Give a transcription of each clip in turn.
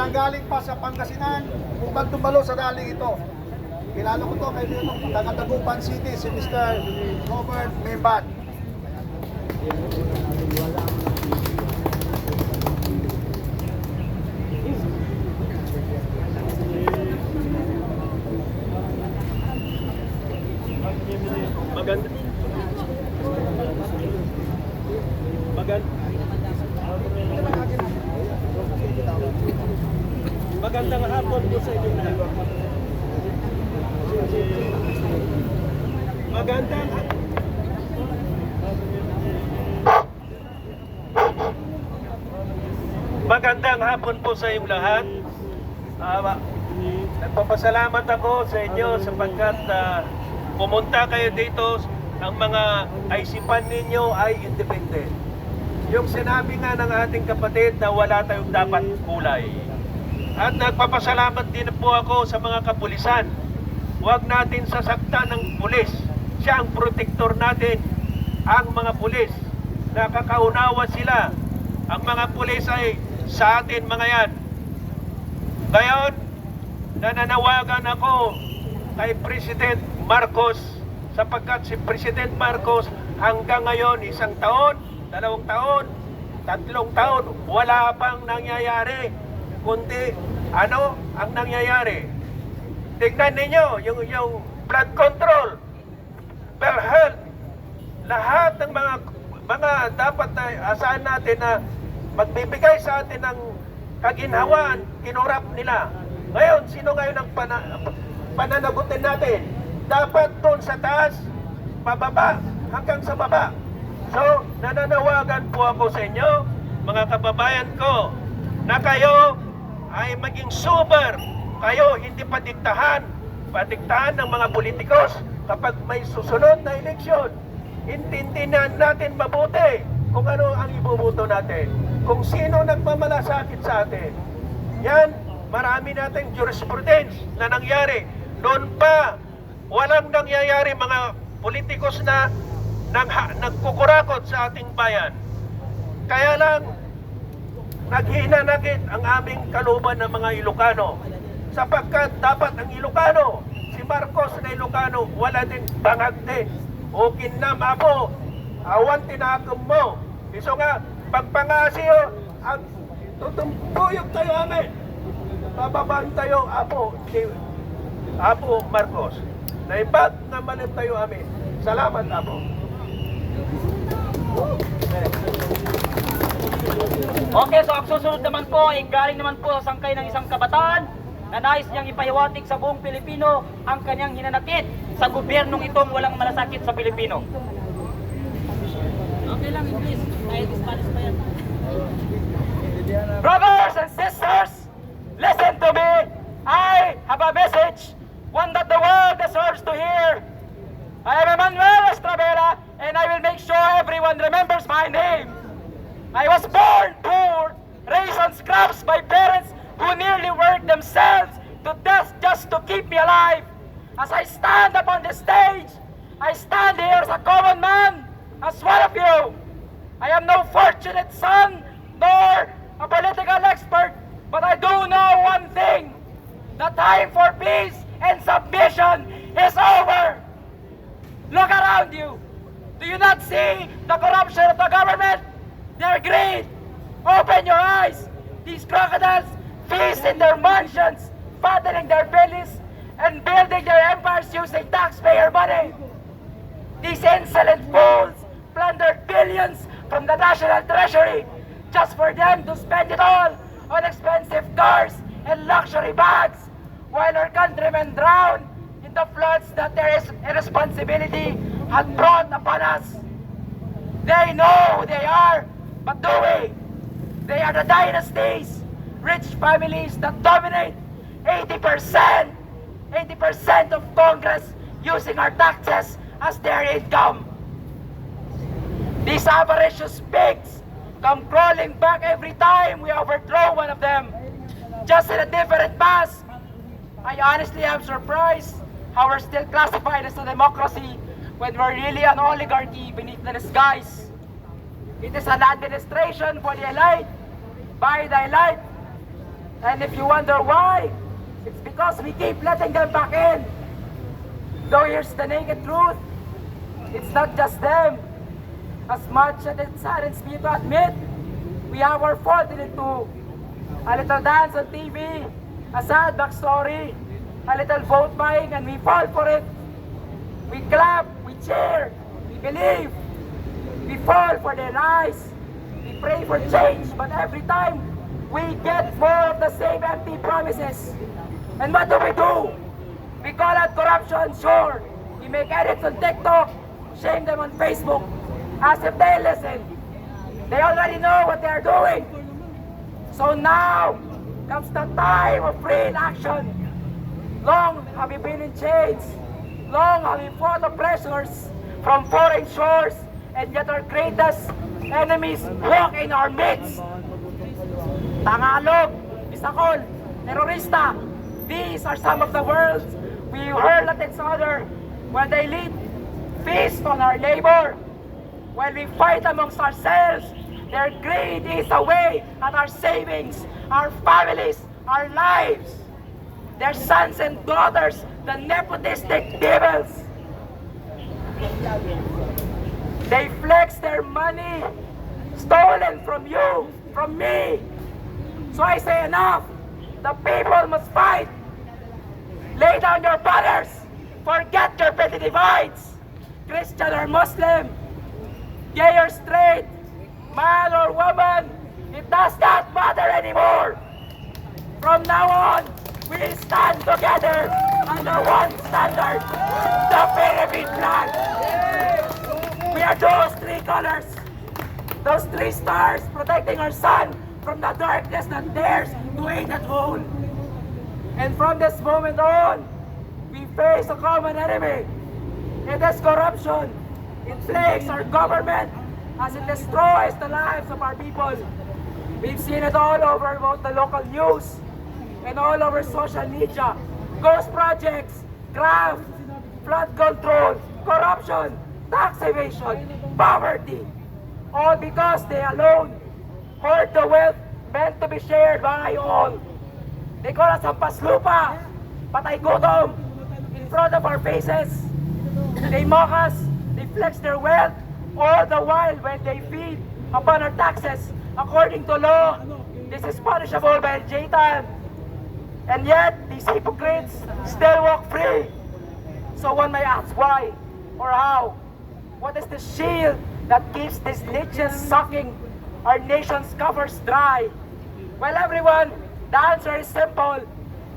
nanggaling pa sa Pangasinan upang tumalo sa rally ito. Kilala ko to, kaibigan ko, taga Dagupan City, si Mr. Robert Memban. Maganda. Magandang hapon po sa inyo lahat. Magandang hapon po sa inyong lahat. Nagpapasalamat ako sa inyo sapagkat pumunta kayo dito. Ang mga kaisipan ninyo ay independent. Yung sinabi nga ng ating kapatid na wala tayong dapat kulay. At nagpapasalamat din po ako sa mga kapulisan. Huwag natin sasaktan ng pulis. Siya ang protektor natin. Ang mga pulis, nakakaunawa sila. Ang mga pulis ay sa atin mga yan. Ngayon, nananawagan ako kay President Marcos sapagkat si President Marcos hanggang ngayon 1 taon, 2 taon, 3 taon, wala pang nangyayari. Kundi ano ang nangyayari? Tignan ninyo yung blood control, health, lahat ng mga dapat na asahan natin na magbibigay sa atin ng kaginhawaan, kinurap nila. Ngayon, sino ngayon ang pananagutin natin? Dapat doon sa taas, pababa, hanggang sa baba. So, nananawagan po ako sa inyo, mga kababayan ko, na kayo ay maging sober. Kayo hindi padiktahan ng mga politikos kapag may susunod na eleksyon. Intindihan natin mabuti kung ano ang ibubuto natin. Kung sino nagmamalasakit sa atin. Yan, marami nating jurisprudence na nangyari. Noon pa, walang nangyayari mga politikos na nagkukurakot sa ating bayan. Kaya lang, naghinanakit ang aming kalooban ng mga Ilocano. Sapagkat dapat ang Ilocano, si Marcos na Ilocano, wala din bangag din. O kinam apo, awan tinakam mo. Iso nga, pagpangasiyo, ang tutumpuyog tayo amin. Bababaan tayo, Apo Marcos. Naibag na malim tayo amin. Salamat, Apo. Okay, so ang susunod naman po ay galing naman po sa sangkay ng isang kabataan na nais niyang ipahiwatig sa buong Pilipino ang kanyang hinanakit sa gobyernong itong walang malasakit sa Pilipino. Okay lang, English. Kahit Spanish pa yan. Brothers and sisters, listen to me. I have a message, one that the world deserves to hear. I am Emmanuel Estrabera, and I will make sure everyone remembers my name. I was born poor, raised on scraps by parents who nearly worked themselves to death just to keep me alive. As I stand up on the stage, I stand here as a common man, as one of you. I am no fortunate son, nor a political expert, but I do know one thing. The time for peace and submission is over. Look around you. Do you not see the corruption of the government? Their greed. Open your eyes. These crocodiles feast in their mansions, fattening their bellies, and building their empires using taxpayer money. These insolent fools plundered billions from the national treasury just for them to spend it all on expensive cars and luxury bags, while our countrymen drown in the floods that their irresponsibility had brought upon us. They know who they are, but do we? They are the dynasties, rich families that dominate 80% of Congress using our taxes as their income. These avaricious pigs come crawling back every time we overthrow one of them, just in a different mask. I honestly am surprised how we're still classified as a democracy when we're really an oligarchy beneath the disguise. It is an administration for the elite, by the elite. And if you wonder why, it's because we keep letting them back in. Though here's the naked truth, it's not just them. As much as it saddens me to admit, we have our fault in it too. A little dance on TV, a sad backstory, a little vote buying, and we fall for it. We clap, we cheer, we believe. We fall for their lies. We pray for change, but every time we get more of the same empty promises. And what do? We call out corruption, sure. We make edits on TikTok, shame them on Facebook, as if they listen. They already know what they are doing. So now comes the time of real action. Long have we been in chains. Long have we fought oppressors from foreign shores, and yet our greatest enemies walk in our midst. Tagalog, Bisacol, terorista, these are some of the words we hurl at each other when they lead feast on our neighbor. When we fight amongst ourselves, their greed is away at our savings, our families, our lives. Their sons and daughters, the nepotistic devils. They flex their money stolen from you, from me. So I say enough. The people must fight. Lay down your banners. Forget your petty divides. Christian or Muslim, gay or straight, man or woman, it does not matter anymore. From now on, we stand together under one standard, the Philippine flag. We are those three colors, those three stars protecting our sun from the darkness that dares to eat at home. And from this moment on, we face a common enemy. It is corruption. It plagues our government as it destroys the lives of our people. We've seen it all over both the local news and all over social media. Ghost projects, graft, flood control, corruption, tax evasion, poverty. All because they alone hoard the wealth meant to be shared by all. They call us Hampaslupa, patay gutom, in front of our faces. They mock us, they flex their wealth, all the while when they feed upon our taxes according to law. This is punishable by jail time. And yet, these hypocrites still walk free. So one may ask why or how. What is the shield that keeps these leeches sucking our nation's coffers dry? Well, everyone, the answer is simple.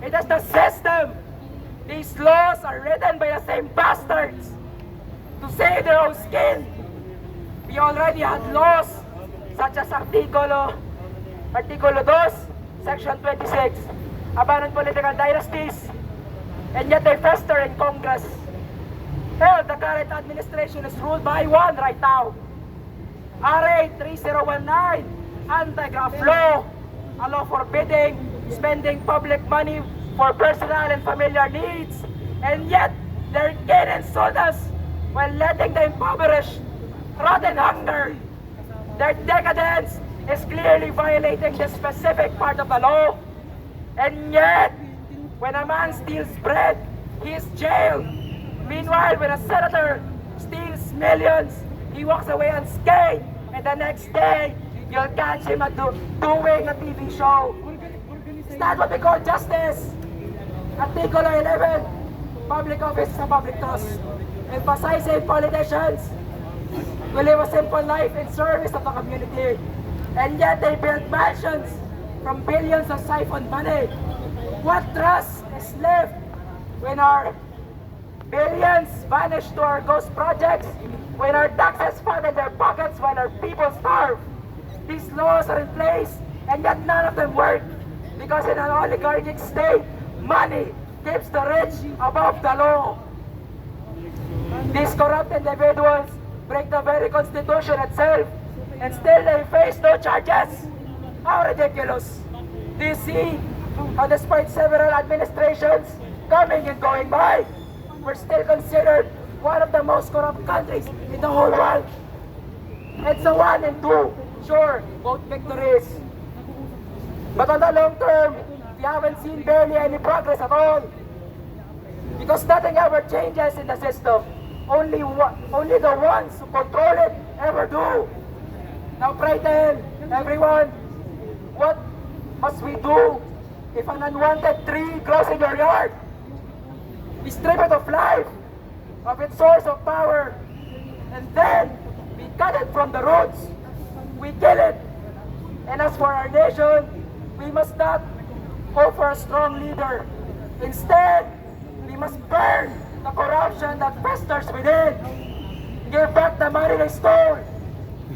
It is the system. These laws are written by the same bastards to save their own skin. We already had laws such as Articulo 2, Section 26, abandoned political dynasties, and yet they fester in Congress. Hell, the current administration is ruled by one right now. RA 3019, anti-graft law, a law forbidding spending public money for personal and familiar needs, and yet they're getting sold us while letting the impoverished rot in hunger. Their decadence is clearly violating the specific part of the law. And yet, when a man steals bread, he is jailed. Meanwhile, when a senator steals millions, he walks away unscathed. And the next day, you'll catch him doing a TV show. Is that what we call justice? Article 11, public office is a public trust, emphasizing politicians will live a simple life in service of the community. And yet they build mansions from billions of siphoned money. What trust is left when our billions vanish to our ghost projects, when our taxes flood their pockets while our people starve? These laws are in place, and yet none of them work, because in an oligarchic state, money keeps the rich above the law. These corrupt individuals break the very constitution itself, and still they face no charges. How ridiculous! Do you see how despite several administrations coming and going by, we're still considered one of the most corrupt countries in the whole world? It's a 1 and 2, sure, both victories. But on the long term, seen barely any progress at all. Because nothing ever changes in the system. Only the ones who control it ever do. Now pray tell everyone, what must we do if an unwanted tree grows in your yard? We strip it of life, of its source of power, and then we cut it from the roots. We kill it. And as for our nation, we must not hope for a strong leader. Instead, we must burn the corruption that festers within. Give back the money they stole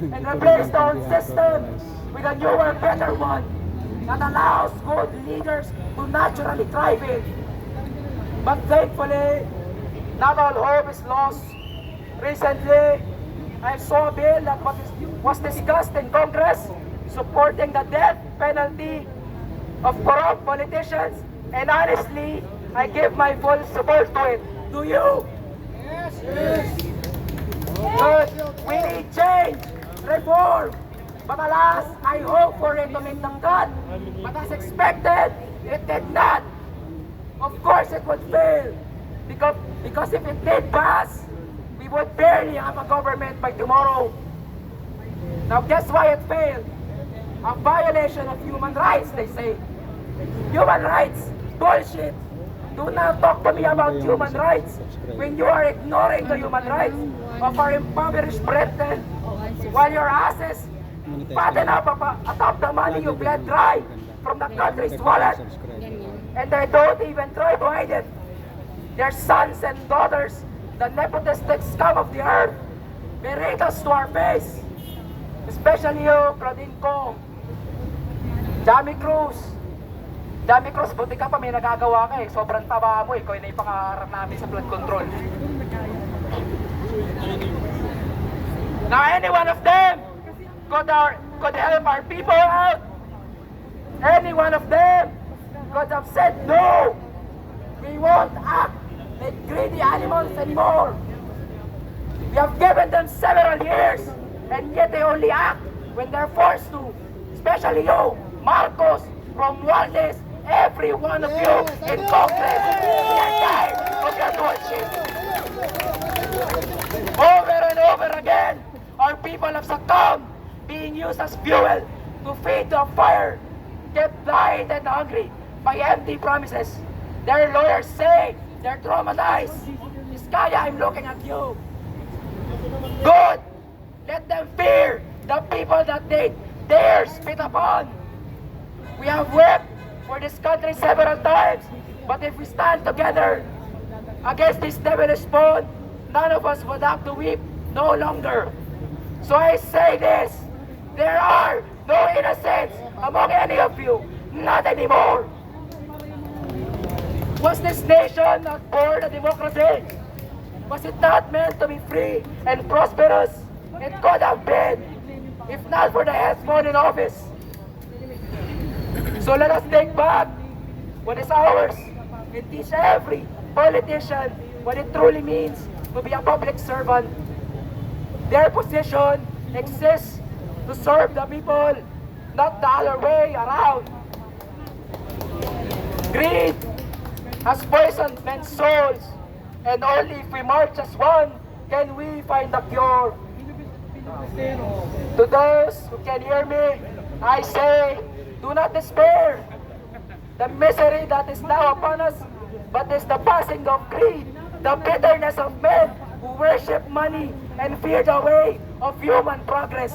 and replace the old system with a newer, better one that allows good leaders to naturally thrive in. But thankfully, not all hope is lost. Recently, I saw a bill that was discussed in Congress supporting the death penalty of corrupt politicians, and honestly, I give my full support to it. Do you? Yes. Good. We need change, reform. But alas, I hope for it to make the cut. But as expected, it did not. Of course it would fail. Because if it did pass, we would barely have a government by tomorrow. Now guess why it failed? A violation of human rights, they say. Human rights? Bullshit! Do not talk to me about human rights when you are ignoring the human rights of our impoverished brethren while your asses fatten up atop the money you bled dry from the country's wallet, and they don't even try to hide it. Their sons and daughters, the nepotistic scum of the earth, berate us to our face. Especially you, Claudine Kong, Jamie Cruz. Jamie Cruz, buti ka pa, may nagagawa ka eh. Sobrang taba mo eh. Ikaw na yung pangaharap namin sa flood control. Now any one of them could help our people out. Any one of them could have said no. We won't act like greedy animals anymore. We have given them several years, and yet they only act when they're forced to. Especially you, Marcos, Romualdez, every one of you in Congress. We are tired of your bullshit. Over and over again, our people have succumbed, being used as fuel to feed the fire, kept blind and hungry by empty promises. Their lawyers say they're traumatized. Iskaya, I'm looking at you. Good. Let them fear the people that they dare spit upon. We have wept for this country several times, but if we stand together against this devilish spawn, none of us would have to weep no longer. So I say this, there are no innocents among any of you, not anymore. Was this nation not born a democracy? Was it not meant to be free and prosperous? It could have been, if not for the headsman in office. So let us take back what is ours and teach every politician what it truly means to be a public servant. Their position exists to serve the people, not the other way around. Greed has poisoned men's souls, and only if we march as one can we find the cure. To those who can hear me, I say, do not despair. The misery that is now upon us, but is the passing of greed, the bitterness of men who worship money and fear the way of human progress.